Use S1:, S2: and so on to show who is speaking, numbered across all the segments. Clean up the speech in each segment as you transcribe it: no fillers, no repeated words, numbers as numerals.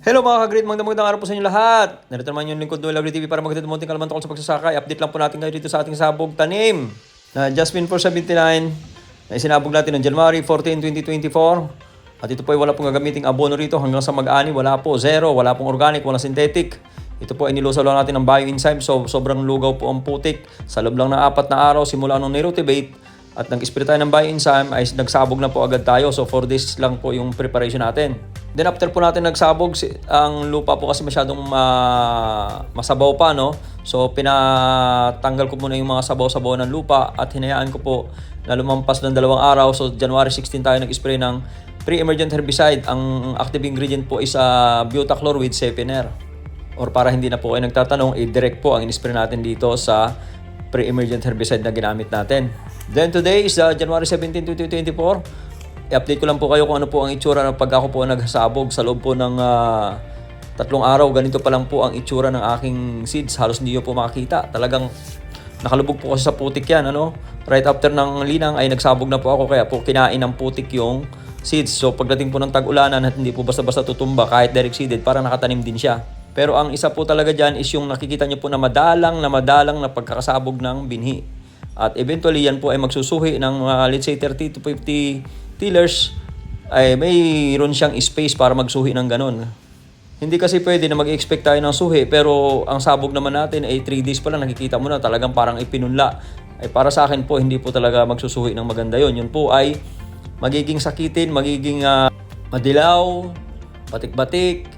S1: Hello mga ka-great, magandang araw po sa inyo lahat. Narito naman yung lingkod Noel Agri TV para magkatid munting kalaman tungkol sa pagsasaka. I-update lang po natin kayo dito sa ating sabog tanim na Jasmine 479 na isinabog natin noong January 14, 2024. At ito po ay wala pong gagamiting abono rito hanggang sa mag-ani. Wala po, zero, wala pong organic, wala synthetic. Ito po ay nilusaw lang natin ng bioenzyme, so sobrang lugaw po ang putik. Sa loob lang ng 4 na araw simula nung nirotivate at nag-spray tayo ng bioenzyme ay nagsabog na po agad tayo. So 4 days lang po yung preparation natin. Then after po natin nagsabog, ang lupa po kasi masyadong masabaw pa, no? So pinatanggal ko muna yung mga sabaw-sabaw ng lupa at hinayaan ko po na lumampas ng 2 araw. So January 16 tayo nag-spray ng pre-emergent herbicide. Ang active ingredient po is Butachlor with Sepener. Or para hindi na po kayo nagtatanong, direct po ang in-spray natin dito sa pre-emergent herbicide na ginamit natin. Then today is January 17, 2024. I-update ko lang po kayo kung ano po ang itsura ng pag ako po nagsabog sa loob po ng 3 araw. Ganito pa lang po ang itsura ng aking seeds. Halos hindi nyo po makakita. Talagang nakalubog po kasi sa putik yan. Ano? Right after ng linang ay nagsabog na po ako. Kaya po kinain ng putik yung seeds. So pagdating po ng tag-ulanan at hindi po basta-basta tutumba kahit direct seeded, parang nakatanim din siya. Pero ang isa po talaga dyan is yung nakikita nyo po na madalang na pagkakasabog ng binhi. At eventually yan po ay magsusuhi ng let's say 30 to 50 tillers, ay mayroon siyang space para magsuhi ng ganun. Hindi kasi pwede na mag-expect tayo ng suhi, pero ang sabog naman natin ay 3 days pa lang nakikita mo na talagang parang ipinunla. Ay para sa akin po, hindi po talaga magsusuhi ng maganda yon. Yun po ay magiging sakitin, magiging madilaw, batik-batik,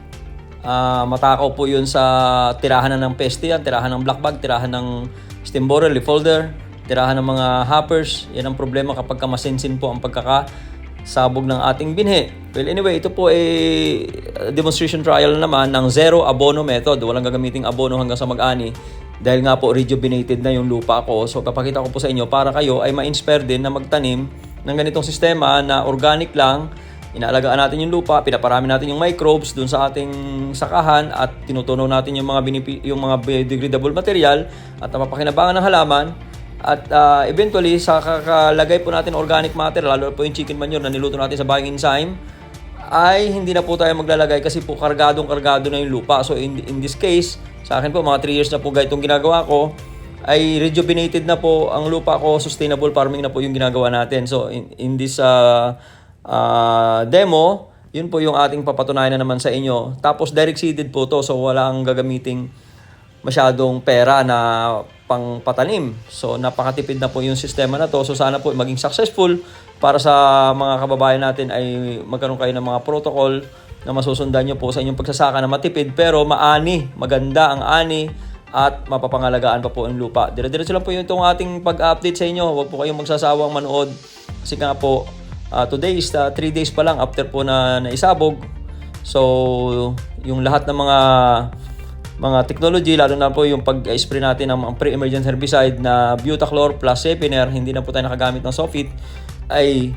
S1: matakaw po yun sa tirahan na ng peste yan, tirahan ng black bag, tirahan ng stem borer, leaf folder, tirahan ng mga hoppers. Yan ang problema kapag masensin po ang pagkakasabog ng ating binhi. Well anyway, ito po ay demonstration trial naman ng zero abono method. Walang gagamiting abono hanggang sa mag-ani dahil nga po rejuvenated na yung lupa ko. So papakita ko po sa inyo para kayo ay ma-inspire din na magtanim ng ganitong sistema na organic lang. Inaalagaan natin yung lupa, pinaparami natin yung microbes dun sa ating sakahan at tinutunaw natin yung mga biodegradable material at napapakinabangan ng halaman. At eventually, sa kakalagay po natin organic matter, lalo po yung chicken manure na niluto natin sa bioenzyme, ay hindi na po tayo maglalagay kasi po kargado na yung lupa. So in this case, sa akin po, mga 3 years na po itong ginagawa ko, ay rejuvenated na po ang lupa ko, sustainable farming na po yung ginagawa natin. So in this demo, yun po yung ating papatunayan na naman sa inyo. Tapos direct seeded po to, so walang gagamiting masyadong pera na pangpatanim. So napakatipid na po yung sistema na to. So sana po maging successful para sa mga kababayan natin ay magkaroon kayo ng mga protocol na masusundan nyo po sa inyong pagsasaka na matipid pero maani, maganda ang ani at mapapangalagaan pa po ang lupa. Dire-diretso lang po yung itong ating pag-update sa inyo. Huwag po kayong magsasawang manood kasi nga po today is 3 days pa lang after po na naisabog. So yung lahat ng mga technology, lalo na po yung pag-spray natin ng pre-emergent herbicide na Butachlor plus Sepener, hindi na po tayo nakagamit ng Sofit, ay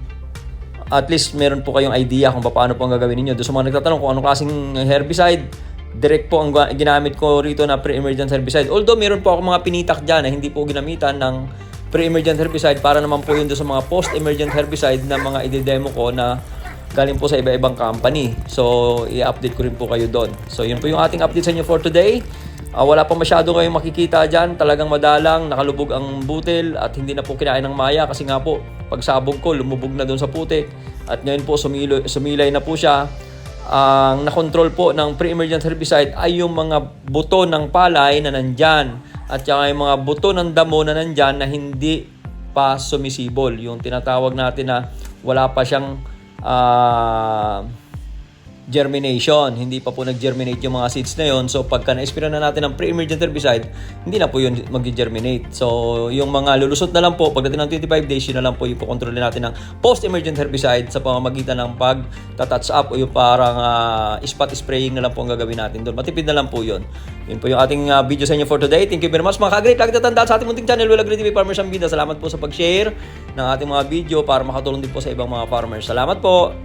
S1: at least meron po kayong idea kung paano po ang gagawin ninyo. Doon sa mga nagtatanong kung anong klaseng herbicide, direct po ang ginamit ko rito na pre-emergent herbicide. Although meron po ako mga pinitak dyan na hindi po ginamitan ng pre-emergent herbicide para naman po yun doon sa mga post-emergent herbicide na mga i-demo ko na galing po sa iba-ibang company. So, i-update ko rin po kayo doon. So, yun po yung ating update sa inyo for today. Wala pa masyado kayong makikita dyan. Talagang madalang, nakalubog ang butil at hindi na po kinain ng maya kasi nga po, pagsabog ko, lumubog na doon sa putik. At ngayon po, sumilay na po siya. Ang nakontrol po ng pre-emergent herbicide ay yung mga buto ng palay na nandyan. At saka yung mga buto ng damo na nandyan na hindi pa sumisibol. Yung tinatawag natin na wala pa siyang germination, hindi pa po nag-germinate yung mga seeds na yon. So pagka na-spray na natin ng pre-emergent herbicide, hindi na po yun mag-germinate. So yung mga lulusot na lang po pagdating ng 25 days, yun na lang po yung kontrolin natin ng post-emergent herbicide sa pamamagitan ng pag-touch up o yung parang spot spraying na lang po ang gagawin natin doon. Matipid na lang po yun. Yun po yung ating video sa inyo for today. Thank you very much mga ka-great. Lagi tatandaan sa ating munting channel, Noel Agri TV Farmers ang Bida. Salamat po sa pag-share ng ating mga video para makatulong din po sa ibang mga farmers. Salamat po!